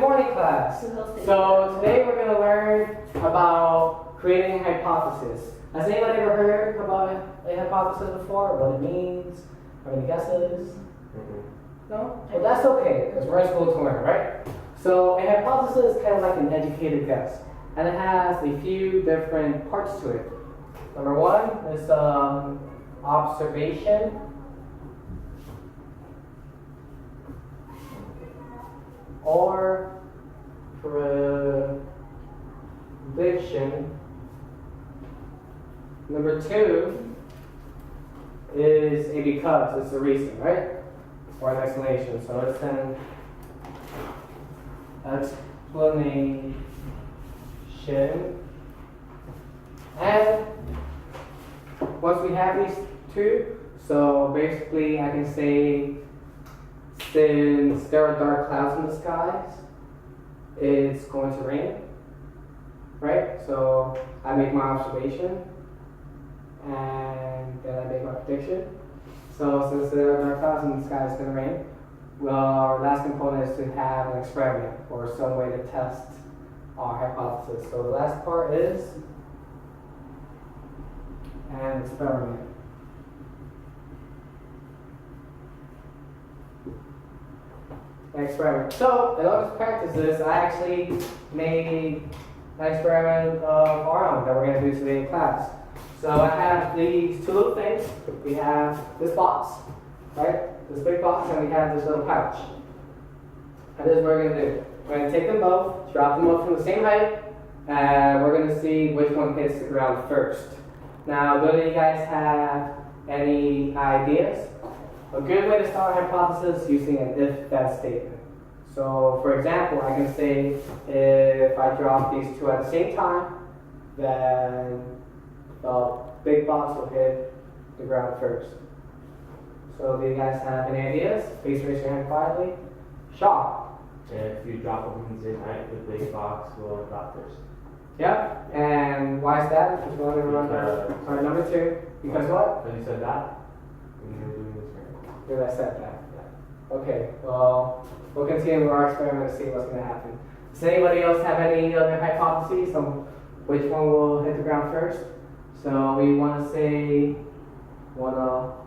good morning, class. So today we're going to learn about creating a hypothesis. Has anybody ever heard about a hypothesis before? What it means? Have any guesses? No? Well, that's okay, because we're in school to learn, right? So a hypothesis is kind of like an educated guess, and it has a few different parts to it. Number one is observation. Or prediction. Number two is a because, it's a reason, right? Or an explanation. So it's an explanation. And once we have these two, so basically I can say, since there are dark clouds in the skies, it's going to rain, right? So I make my observation, and then I make my prediction. So since there are dark clouds in the sky, it's going to rain. Well, our last component is to have an experiment or some way to test our hypothesis. So the last part is an experiment. Experiment. So, in order to practice this, I actually made an experiment of our own that we're going to do today in class. So I have these two little things. We have this box, right? This big box, and we have this little pouch. And this is what we're going to do. We're going to take them both, drop them up from the same height, and we're going to see which one hits the ground first. Now, do any of you guys have any ideas? A good way to start a hypothesis is using an if-then statement. So, for example, I can say if I drop these two at the same time, then the big box will hit the ground first. So, do you guys have any ideas? Please raise your hand quietly. Shaw. If you drop them from the same height, the big box will drop first. Yep. And why is that? Because we want to remember. Sorry, number two. Because what? Because you said that when you were doing this experiment. Because I said that. Yeah. Okay. Well, we'll continue with our experiment to see what's going to happen. Does anybody else have any other hypotheses on which one will hit the ground first? So we want to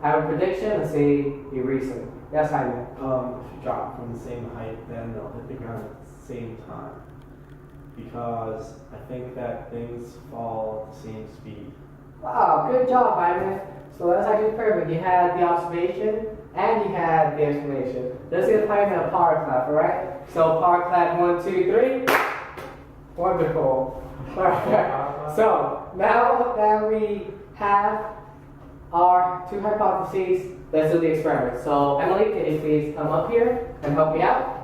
have a prediction and say a reason. Yes, Jaime. If you drop from the same height, then they'll hit the ground at the same time. Because I think that things fall at the same speed. Wow, good job, Jaime. So that's actually perfect. You had the observation and you had the explanation. Let's give Jaime a power clap, alright? So power clap, 1, 2, 3. Wonderful. Alright. So now that we have our two hypotheses, let's do the experiment. So Emily, can you please come up here and help me out?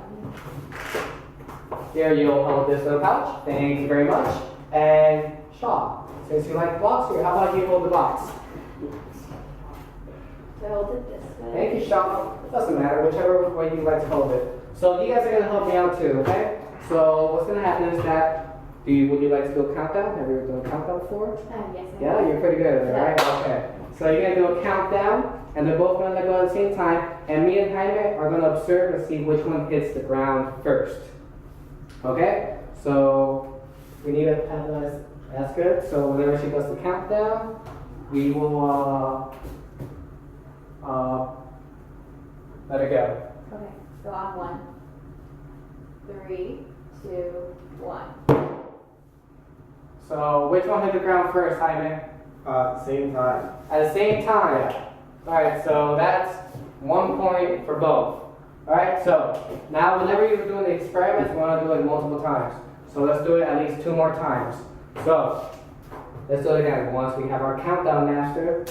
Here you'll hold this little pouch. Thank you very much. And Shaw, since you like the box here, how about you hold the box? So hold it this way. Thank you, Shaw. Doesn't matter, whichever way you like to hold it. So you guys are going to help me out too, okay? So what's going to happen is that, would you like to do a countdown? Have you ever done a countdown before? Yes. Yeah, you're pretty good at it, right? Okay. So you're going to do a countdown, and they're both going to go at the same time, and me and Jaime are going to observe and see which one hits the ground first. Okay? So we need a pen. That's good. So whenever she does the countdown, we will let it go. Okay. So on 1, 3, 2, 1. So which one hit the ground first, Jaime? Same time. At the same time. Alright, so that's 1 point for both. Alright, so now whenever you're doing the experiments, we want to do it multiple times. So let's do it at least 2 more times. So let's do it again. Once we have our countdown master.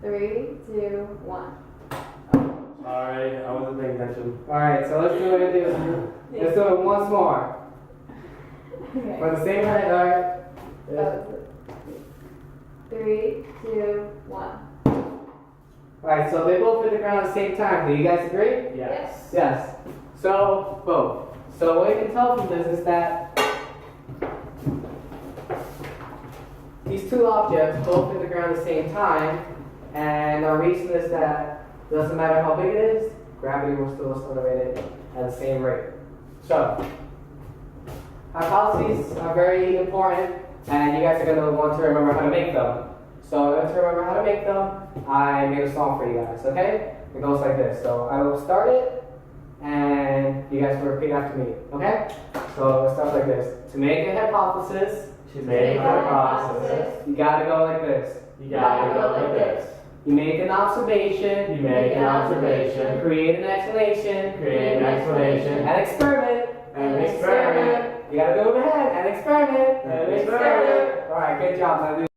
3, 2, 1. Sorry, I wasn't paying attention. Alright, so let's do it. Let's do it once more. Okay. For the same height, alright? 3, 2, 1. Alright, so they both hit the ground at the same time. Do you guys agree? Yes. Yes. So, both. So what you can tell from this is that these two objects both hit the ground at the same time, and our reason is that it doesn't matter how big it is, gravity will still accelerate it at the same rate. So, hypotheses are very important, and you guys are going to want to remember how to make them. So, in order to remember how to make them, I made a song for you guys, okay? It goes like this. So, I will start it, and you guys will repeat after me, okay? So, it starts like this. To make a hypothesis, To make a hypothesis, you gotta go like this. you gotta go like this. You make an observation, You make an observation, create an explanation, create an explanation, an experiment, and experiment. You gotta go ahead and experiment, And experiment. Alright, good job, now.